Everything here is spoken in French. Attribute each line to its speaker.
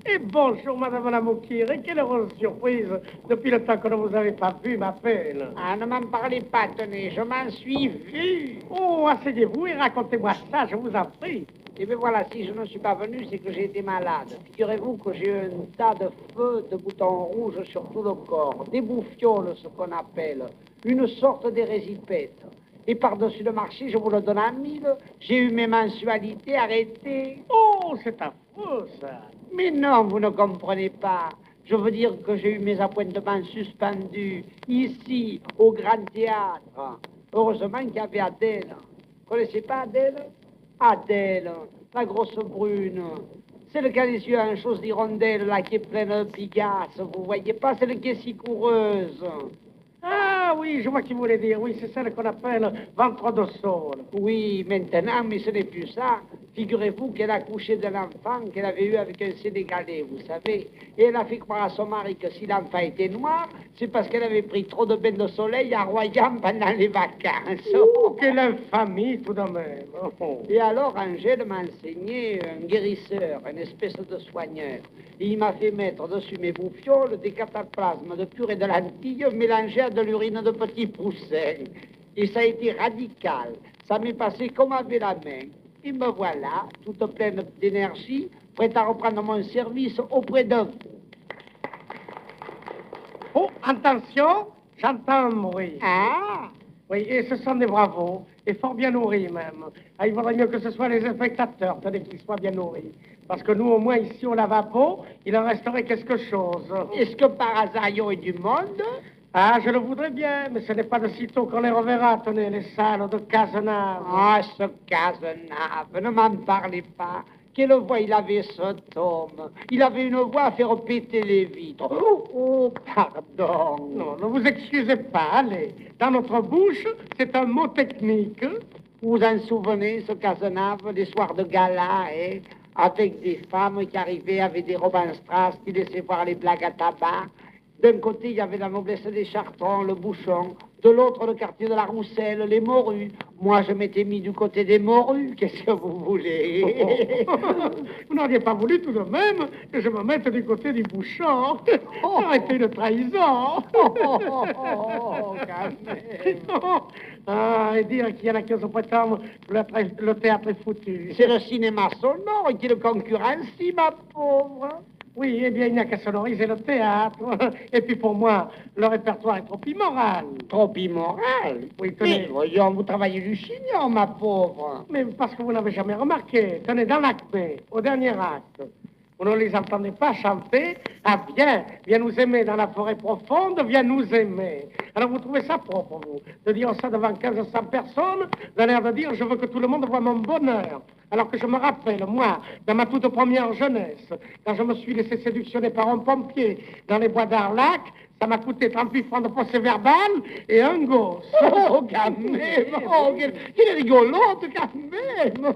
Speaker 1: Et bonjour, Madame Lamoukir. Et quelle heureuse surprise. Depuis le temps que ne vous avez pas vu, ma peine.
Speaker 2: Ah, ne m'en parlez pas, tenez, je m'en suis vu.
Speaker 1: Oh, asseyez-vous et racontez-moi ça, je vous en prie.
Speaker 2: Et bien voilà, si je ne suis pas venu, c'est que j'ai été malade. Figurez-vous que j'ai eu un tas de feux, de boutons rouges sur tout le corps, des bouffioles, ce qu'on appelle, une sorte d'érésipète. Et par-dessus le marché, je vous le donne à 1000, j'ai eu mes mensualités arrêtées.
Speaker 1: Oh, c'est affreux, ça.
Speaker 2: Mais non, vous ne comprenez pas. Je veux dire que j'ai eu mes appointements suspendus, ici, au Grand Théâtre. Heureusement qu'il y avait Adèle. Vous connaissez pas Adèle? Adèle, la grosse brune. Celle qui a les yeux en chose d'hirondelle, là, qui est pleine de pigasses. Vous voyez pas, celle qui est si coureuse.
Speaker 1: Ah oui, je vois qui voulait dire. Oui, c'est celle qu'on appelle ventre de saule.
Speaker 2: Oui, maintenant, mais ce n'est plus ça. Figurez-vous qu'elle a couché d'un enfant qu'elle avait eu avec un Sénégalais, vous savez. Et elle a fait croire à son mari que si l'enfant était noir, c'est parce qu'elle avait pris trop de bains de soleil à Royan pendant les vacances.
Speaker 1: Oh, quelle infamie, tout de même. Oh.
Speaker 2: Et alors, Angèle m'a enseigné un guérisseur, une espèce de soigneur. Et il m'a fait mettre dessus mes bouffioles des cataplasmes de purée de lentilles mélangés à de l'urine de petits poussins. Et ça a été radical. Ça m'est passé comme avec la main. Et me voilà, toute pleine d'énergie, prête à reprendre mon service auprès de vous.
Speaker 1: Oh, attention, j'entends un bruit.
Speaker 2: Ah!
Speaker 1: Oui, et ce sont des bravos, et fort bien nourris même. Ah, il vaudrait mieux que ce soit les spectateurs, tenez qu'ils soient bien nourris. Parce que nous, au moins, ici, au lavabo, il en resterait quelque chose.
Speaker 2: Est-ce que par hasard, il y aurait du monde?
Speaker 1: Ah, je le voudrais bien, mais ce n'est pas de sitôt qu'on les reverra, tenez, les salles de Cazenave.
Speaker 2: Ah, ce Cazenave, ne m'en parlez pas. Quelle voix il avait, cet homme. Il avait une voix à faire péter les vitres. Oh, pardon.
Speaker 1: Non, ne vous excusez pas, allez. Dans notre bouche, c'est un mot technique.
Speaker 2: Vous vous en souvenez, ce Cazenave, les soirs de gala, hein, avec des femmes qui arrivaient avec des robes en strass, qui laissaient voir les blagues à tabac. D'un côté, il y avait la noblesse des Chartrons, le Bouchon. De l'autre, le quartier de la Rousselle, les morues. Moi, je m'étais mis du côté des morues. Qu'est-ce que vous voulez?
Speaker 1: Vous n'auriez pas voulu tout de même que je me mette du côté du Bouchon. Ça aurait été une trahison. Ah, et dire qu'il y en a qui osent prétendre que le théâtre est foutu.
Speaker 2: C'est le cinéma sonore qui le concurencie, ma pauvre.
Speaker 1: Oui, eh bien, il n'y a qu'à sonoriser le théâtre. Et puis pour moi, le répertoire est trop immoral.
Speaker 2: Trop immoral?
Speaker 1: Oui, tenez.
Speaker 2: Mais voyons, vous travaillez du chignon, ma pauvre.
Speaker 1: Mais parce que vous n'avez jamais remarqué. Tenez, dans l'acte B, au dernier acte, vous ne les entendez pas chanter. Ah, viens nous aimer dans la forêt profonde, viens nous aimer. Alors vous trouvez ça propre, vous, de dire ça devant 1500 personnes, de l'air de dire je veux que tout le monde voit mon bonheur. Alors que je me rappelle, moi, dans ma toute première jeunesse, quand je me suis laissé séductionner par un pompier dans les bois d'Arlac, ça m'a coûté 38 francs de procès verbal et un gosse.
Speaker 2: Oh, quand même! Oh, quelle rigolote, quand même!